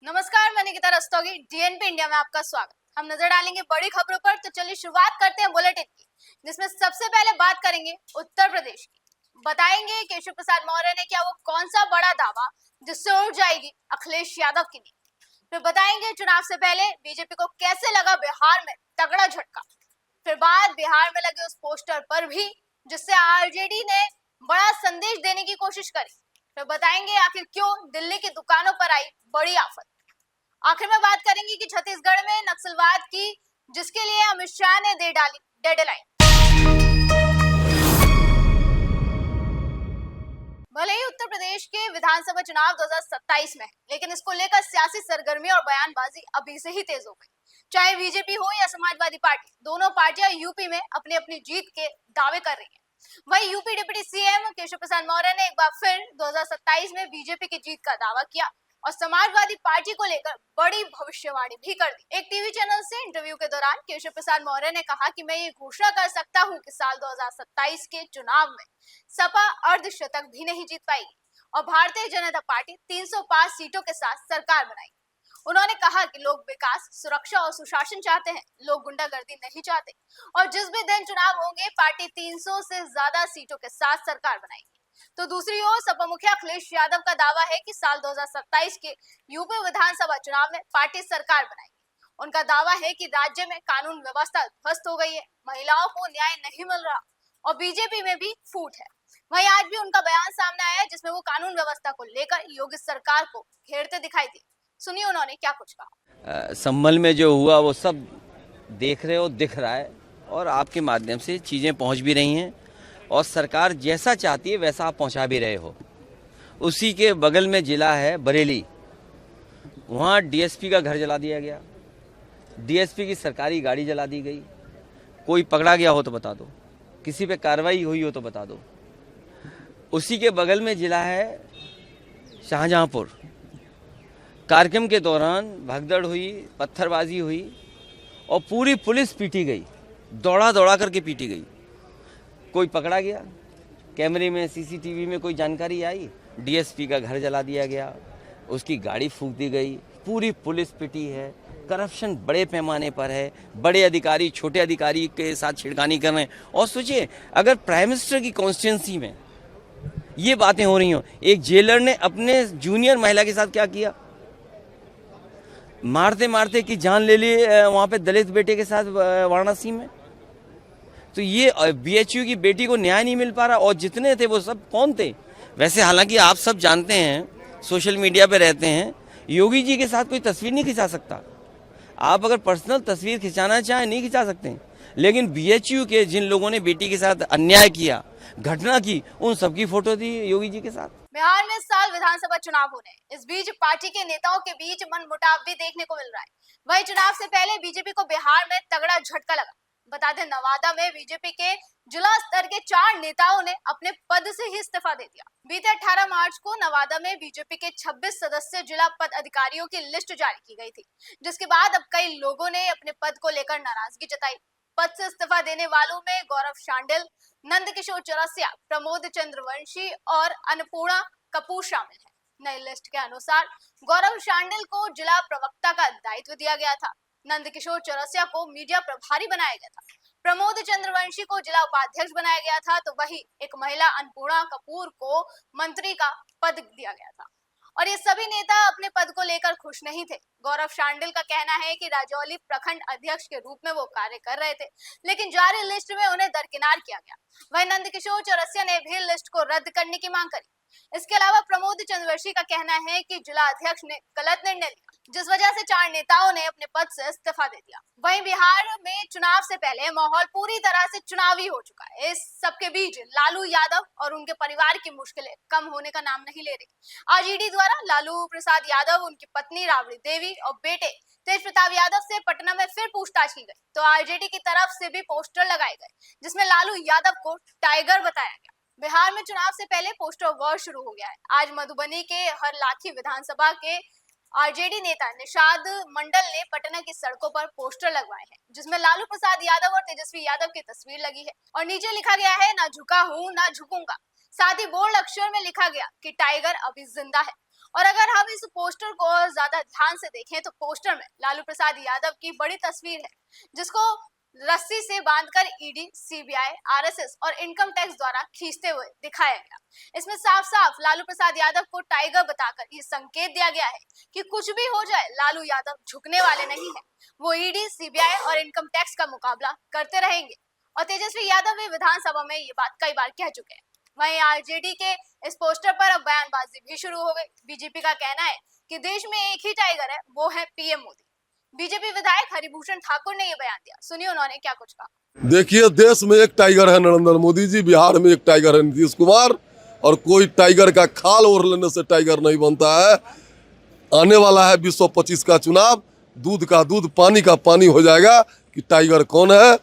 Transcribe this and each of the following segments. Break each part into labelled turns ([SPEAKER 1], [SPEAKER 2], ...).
[SPEAKER 1] नमस्कार, मैं Nikita Rastogi. DNP India में आपका स्वागत। हम नजर डालेंगे बड़ी खबरों पर, तो चलिए शुरुआत करते हैं बुलेटिन की, जिसमें सबसे पहले बात करेंगे उत्तर प्रदेश की। बताएंगे केशव प्रसाद मौर्य ने किया वो कौन सा बड़ा दावा जिससे उड़ जाएगी अखिलेश यादव की नींद। फिर बताएंगे चुनाव से पहले बीजेपी को कैसे लगा बिहार में तगड़ा झटका। फिर बाद बिहार में लगे उस पोस्टर पर भी जिससे आरजेडी ने बड़ा संदेश देने की कोशिश करी। फिर बताएंगे आखिर क्यों दिल्ली की दुकानों पर आई बड़ी आफत। आखिर में बात करेंगे कि छत्तीसगढ़ में नक्सलवाद की जिसके लिए अमित शाह ने दे डाली डेडलाइन। भले ही उत्तर प्रदेश के विधानसभा चुनाव 2027 में है, लेकिन इसको लेकर सियासी सरगर्मी और बयानबाजी अभी से ही तेज हो गई। चाहे बीजेपी हो या समाजवादी पार्टी, दोनों पार्टियां यूपी में अपनी अपनी जीत के दावे कर रही हैं। वहीं UP deputy CM Keshav Prasad Maurya ने एक बार फिर 2027 में बीजेपी की जीत का दावा किया और समाजवादी पार्टी को लेकर बड़ी भविष्यवाणी भी कर दी। एक टीवी चैनल से इंटरव्यू के दौरान केशव प्रसाद मौर्य ने कहा कि मैं ये घोषणा कर सकता हूं कि साल 2027 के चुनाव में सपा अर्धशतक भी नहीं जीत पाएगी और भारतीय जनता पार्टी 305 सीटों के साथ सरकार बनाएगी। उन्होंने कहा कि लोग विकास, सुरक्षा और सुशासन चाहते हैं, लोग गुंडागर्दी नहीं चाहते और जिस भी दिन चुनाव होंगे पार्टी 300 से ज्यादा सीटों के साथ सरकार बनाएगी। तो दूसरी ओर सपा मुखिया अखिलेश यादव का दावा है कि साल 2027 के यूपी विधानसभा चुनाव में पार्टी सरकार बनाएगी। उनका दावा है कि राज्य में कानून व्यवस्था ध्वस्त हो गई है, महिलाओं को न्याय नहीं मिल रहा और बीजेपी में भी फूट है। वहीं आज भी उनका बयान सामने आया जिसमें वो कानून व्यवस्था को लेकर योगी सरकार को घेरते दिखाई दिए। सुनिए उन्होंने क्या कुछ कहा।
[SPEAKER 2] संभल में जो हुआ वो सब देख रहे हो, दिख रहा है और आपके माध्यम से चीज़ें पहुंच भी रही हैं और सरकार जैसा चाहती है वैसा आप पहुंचा भी रहे हो। उसी के बगल में जिला है बरेली, वहाँ डीएसपी का घर जला दिया गया, डीएसपी की सरकारी गाड़ी जला दी गई। कोई पकड़ा गया हो तो बता दो, किसी पे कार्रवाई हुई हो तो बता दो। उसी के बगल में जिला है शाहजहांपुर, कार्यक्रम के दौरान भगदड़ हुई, पत्थरबाजी हुई और पूरी पुलिस पीटी गई, दौड़ा दौड़ा करके पीटी गई। कोई पकड़ा गया, कैमरे में सीसीटीवी में कोई जानकारी आई, डीएसपी का घर जला दिया गया, उसकी गाड़ी फूंक दी गई, पूरी पुलिस पिटी है। करप्शन बड़े पैमाने पर है, बड़े अधिकारी छोटे अधिकारी के साथ छिड़कानी कर रहे हैं। और सोचिए अगर प्राइम मिनिस्टर की कॉन्स्टिट्यूंसी में ये बातें हो रही हो, एक जेलर ने अपने जूनियर महिला के साथ क्या किया, मारते मारते की जान ले ली वहाँ पे दलित बेटे के साथ वाराणसी में। तो ये बीएचयू की बेटी को न्याय नहीं मिल पा रहा और जितने थे वो सब कौन थे। वैसे हालांकि आप सब जानते हैं, सोशल मीडिया पे रहते हैं, योगी जी के साथ कोई तस्वीर नहीं खिंचा सकता। आप अगर पर्सनल तस्वीर खिंचाना चाहें नहीं खिंचा सकते हैं, लेकिन बीएचयू के जिन लोगों ने बेटी के साथ अन्याय किया, घटना की, उन सबकी फोटो थी योगी जी के साथ।
[SPEAKER 1] बिहार में इस साल विधानसभा चुनाव होने हैं। इस बीच पार्टी के नेताओं के बीच मनमुटाव भी देखने को मिल रहा है। वहीं चुनाव से पहले बीजेपी को बिहार में तगड़ा झटका लगा। बता दें नवादा में बीजेपी के जिला स्तर के 4 नेताओं ने अपने पद से ही इस्तीफा दे दिया। बीते 18 मार्च को नवादा में बीजेपी के 26 सदस्य जिला पद अधिकारियों की लिस्ट जारी की गई थी, जिसके बाद अब कई लोगों ने अपने पद को लेकर नाराजगी जताई। पद से इस्तीफा देने वालों में गौरव शांडिल, नंदकिशोर चौरसिया, प्रमोद चंद्रवंशी और अन्नपूर्णा कपूर शामिल है। नई लिस्ट के अनुसार गौरव शांडिल को जिला प्रवक्ता का दायित्व दिया गया था, नंदकिशोर चौरसिया को मीडिया प्रभारी बनाया गया था, प्रमोद चंद्रवंशी को जिला उपाध्यक्ष बनाया गया था, तो वही एक महिला अन्नपूर्णा कपूर को मंत्री का पद दिया गया था। और ये सभी नेता अपने पद को लेकर खुश नहीं थे। गौरव शांडिल का कहना है कि राजौली प्रखंड अध्यक्ष के रूप में वो कार्य कर रहे थे, लेकिन जारी लिस्ट में उन्हें दरकिनार किया गया। वहीं नंदकिशोर चौरसिया ने भी लिस्ट को रद्द करने की मांग करी। इसके अलावा प्रमोद चंद्रवंशी का कहना है कि जिला अध्यक्ष ने गलत निर्णय लिया, जिस वजह से 4 नेताओं ने अपने पद से इस्तीफा दे दिया। वहीं बिहार में चुनाव से पहले माहौल पूरी तरह से चुनावी हो चुका है। इस सबके बीच लालू यादव और उनके परिवार की मुश्किलें कम होने का नाम नहीं ले रही। आज ईडी द्वारा लालू प्रसाद यादव, उनकी पत्नी राबड़ी देवी और बेटे तेज प्रताप यादव से पटना में फिर पूछताछ की गई, तो आरजेडी की तरफ से भी पोस्टर लगाए गए जिसमें लालू यादव को टाइगर बताया गया। बिहार में चुनाव से पहले पोस्टर वॉर शुरू हो गया है। आज मधुबनी के हरलाखी विधानसभा के आरजेडी नेता निषाद मंडल ने पटना की सड़कों पर पोस्टर लगवाए हैं, जिसमें लालू प्रसाद यादव और तेजस्वी यादव की तस्वीर लगी है और नीचे लिखा गया है, ना झुका हूं ना झुकूंगा। साथ ही बोल्ड अक्षर में लिखा गया कि टाइगर अभी जिंदा है और अगर हम हम इस पोस्टर को ज्यादा ध्यान से देखें तो पोस्टर में लालू प्रसाद यादव की बड़ी तस्वीर है, जिसको रस्सी से बांधकर ईडी, सीबीआई, आरएसएस और इनकम टैक्स द्वारा खींचते हुए दिखाया गया। इसमें साफ साफ लालू प्रसाद यादव को टाइगर बताकर ये संकेत दिया गया है कि कुछ भी हो जाए, लालू यादव झुकने वाले नहीं है। वो ईडी, सीबीआई और इनकम टैक्स का मुकाबला करते रहेंगे। और तेजस्वी यादव भी विधानसभा में ये बात कई बार कह चुके हैं। वहीं आरजेडी के इस पोस्टर पर अब बयानबाजी भी शुरू हो गई। बीजेपी का कहना है कि देश में एक ही टाइगर है, वो है पीएम मोदी। बीजेपी विधायक हरिभूषण ठाकुर ने ये बयान दिया, सुनिए उन्होंने क्या कुछ कहा।
[SPEAKER 3] देखिए, देश में एक टाइगर है नरेंद्र मोदी जी, बिहार में एक टाइगर है नीतीश कुमार, और कोई टाइगर का खाल ओढ़ लेने से टाइगर नहीं बनता है। आने वाला है 2025 का चुनाव, दूध का दूध, पानी का पानी हो जाएगा कि टाइगर कौन है।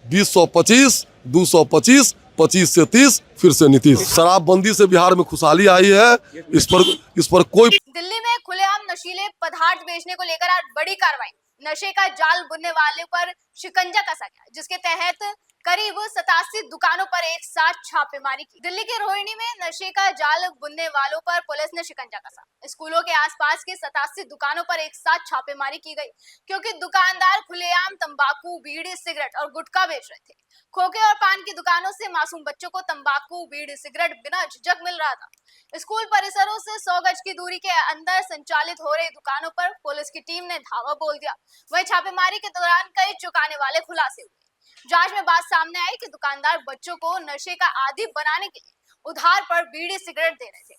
[SPEAKER 3] 2025, 225, 25 से 30, फिर से नीतीश। शराबबंदी से बिहार में खुशहाली आई है, इस पर कोई।
[SPEAKER 1] दिल्ली में खुलेआम नशीले पदार्थ बेचने को लेकर आज बड़ी कार्रवाई। नशे का जाल बुनने वाले पर शिकंजा कसा गया, जिसके तहत करीब 87 दुकानों पर एक साथ छापेमारी की। दिल्ली के रोहिणी में नशे का जाल बुनने वालों पर पुलिस ने शिकंजा कसा। स्कूलों के आसपास के 87 दुकानों पर एक साथ छापेमारी की गई, क्योंकि दुकानदार खुलेआम तंबाकू, बीड़ी, सिगरेट और गुटखा बेच रहे थे। खोखे और पान की दुकानों से मासूम बच्चों को तंबाकू, बीड़ी, सिगरेट बिना झिझक मिल रहा था। स्कूल परिसरों से 100 गज की दूरी के अंदर संचालित हो रही दुकानों पर पुलिस की टीम ने धावा बोल दिया। वहीं छापेमारी के दौरान कई चौंकाने वाले खुलासे हुए। जांच में बात सामने आई कि दुकानदार बच्चों को नशे का आदी बनाने के लिए उधार पर बीड़ी, सिगरेट दे रहे थे।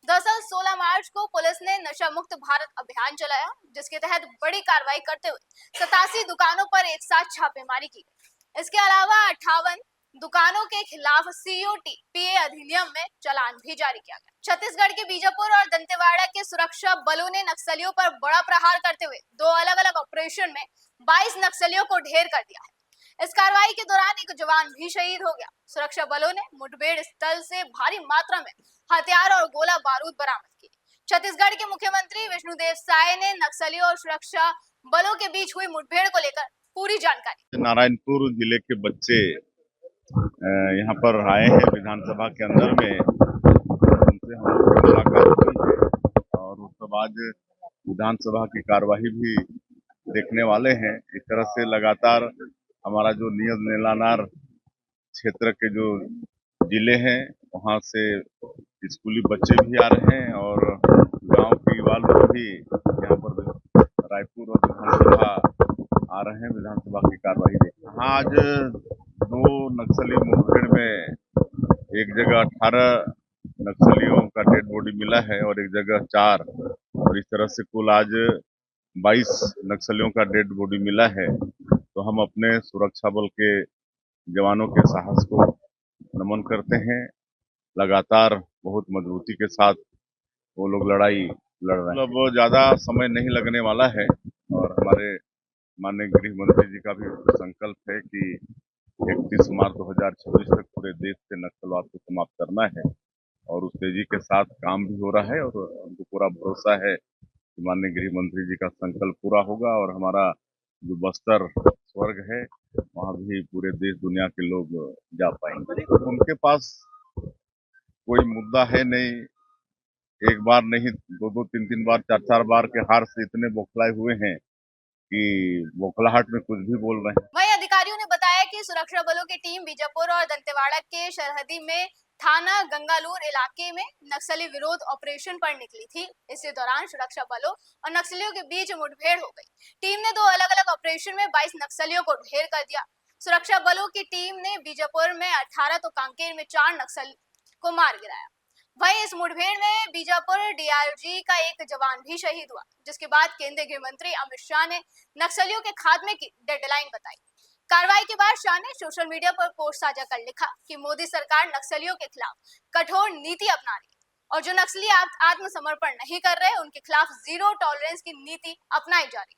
[SPEAKER 1] दरअसल 16 मार्च को पुलिस ने नशा मुक्त भारत अभियान चलाया, जिसके तहत बड़ी कार्रवाई करते हुए 87 दुकानों पर एक साथ छापेमारी की गई। इसके अलावा 58 दुकानों के खिलाफ COT-PA अधिनियम में चालान भी जारी किया गया। छत्तीसगढ़ के बीजापुर और दंतेवाड़ा के सुरक्षा बलों ने नक्सलियों पर बड़ा प्रहार करते हुए 2 अलग अलग ऑपरेशन में 22 नक्सलियों को ढेर कर दिया है। इस कार्रवाई के दौरान एक जवान भी शहीद हो गया। सुरक्षा बलों ने मुठभेड़ स्थल से भारी मात्रा में हथियार और गोला बारूद बरामद किए। छत्तीसगढ़ के मुख्यमंत्री विष्णुदेव साय ने नक्सलियों और सुरक्षा बलों के बीच हुई मुठभेड़ को लेकर पूरी जानकारी।
[SPEAKER 4] नारायणपुर जिले के बच्चे यहाँ पर आए हैं विधानसभा के अंदर में, उनसे हम लोग की मुलाकात हुई है और उसके बाद विधानसभा की कार्यवाही भी देखने वाले हैं। इस तरह से लगातार हमारा जो नियत नीलानार क्षेत्र के जो जिले हैं, वहाँ से स्कूली बच्चे भी आ रहे हैं और गांव के युवा लोग भी यहाँ पर रायपुर और विधानसभा आ रहे हैं विधानसभा की कार्यवाही देखने। हाँ, आज 2 नक्सली मुठभेड़ में एक जगह 18 नक्सलियों का डेड बॉडी मिला है और एक जगह 4, और इस तरह से कुल आज 22 नक्सलियों का डेड बॉडी मिला है। तो हम अपने सुरक्षा बल के जवानों के साहस को नमन करते हैं। लगातार बहुत मजबूती के साथ वो लोग लड़ाई लड़ रहे हैं। मतलब ज्यादा समय नहीं लगने वाला है और हमारे माननीय गृह मंत्री जी का भी संकल्प है कि 31 मार्च 2026 तक पूरे देश से नक्सलवाद को समाप्त करना है और उस तेजी के साथ काम भी हो रहा है और हमको पूरा भरोसा है कि माननीय गृह मंत्री जी का संकल्प पूरा होगा और हमारा जो बस्तर स्वर्ग है वहाँ भी पूरे देश दुनिया के लोग जा पाएंगे। उनके पास कोई मुद्दा है नहीं, एक बार नहीं 2-2, 3-3 बार, 4-4 बार के हार से इतने बौखलाए हुए हैं कि बौखलाहट में कुछ भी बोल रहे हैं।
[SPEAKER 1] वहीं अधिकारियों ने बताया कि सुरक्षा बलों की टीम बीजापुर और दंतेवाड़ा के सरहदी में थाना गंगालूर इलाके में नक्सली विरोध ऑपरेशन पर निकली थी। इसी दौरान सुरक्षा बलों और नक्सलियों के बीच मुठभेड़ हो गई। टीम ने 2 अलग अलग ऑपरेशन में 22 नक्सलियों को ढेर कर दिया। सुरक्षा बलों की टीम ने बीजापुर में 18 तो कांकेर में 4 नक्सल को मार गिराया। वहीं इस मुठभेड़ में बीजापुर DRG का एक जवान भी शहीद हुआ, जिसके बाद केंद्रीय गृह मंत्री अमित शाह ने नक्सलियों के खात्मे की डेडलाइन बताई। कार्रवाई के बाद शाह ने सोशल मीडिया पर पोस्ट साझा कर लिखा कि मोदी सरकार नक्सलियों के खिलाफ कठोर नीति अपना रही है और जो नक्सली आत्मसमर्पण नहीं कर रहे उनके खिलाफ जीरो टॉलरेंस की नीति अपनाई जा रही है।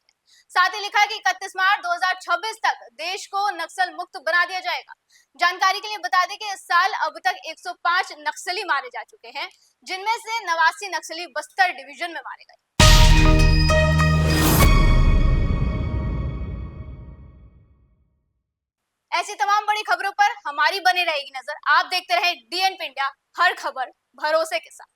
[SPEAKER 1] साथ ही लिखा कि 31 मार्च 2026 तक देश को नक्सल मुक्त बना दिया जाएगा। जानकारी के लिए बता दें कि इस साल अब तक 105 नक्सली मारे जा चुके हैं, जिनमें से 89 नक्सली बस्तर डिवीजन में मारे गए। ऐसी तमाम बड़ी खबरों पर हमारी बनी रहेगी नजर। आप देखते रहे DNP इंडिया, हर खबर भरोसे के साथ।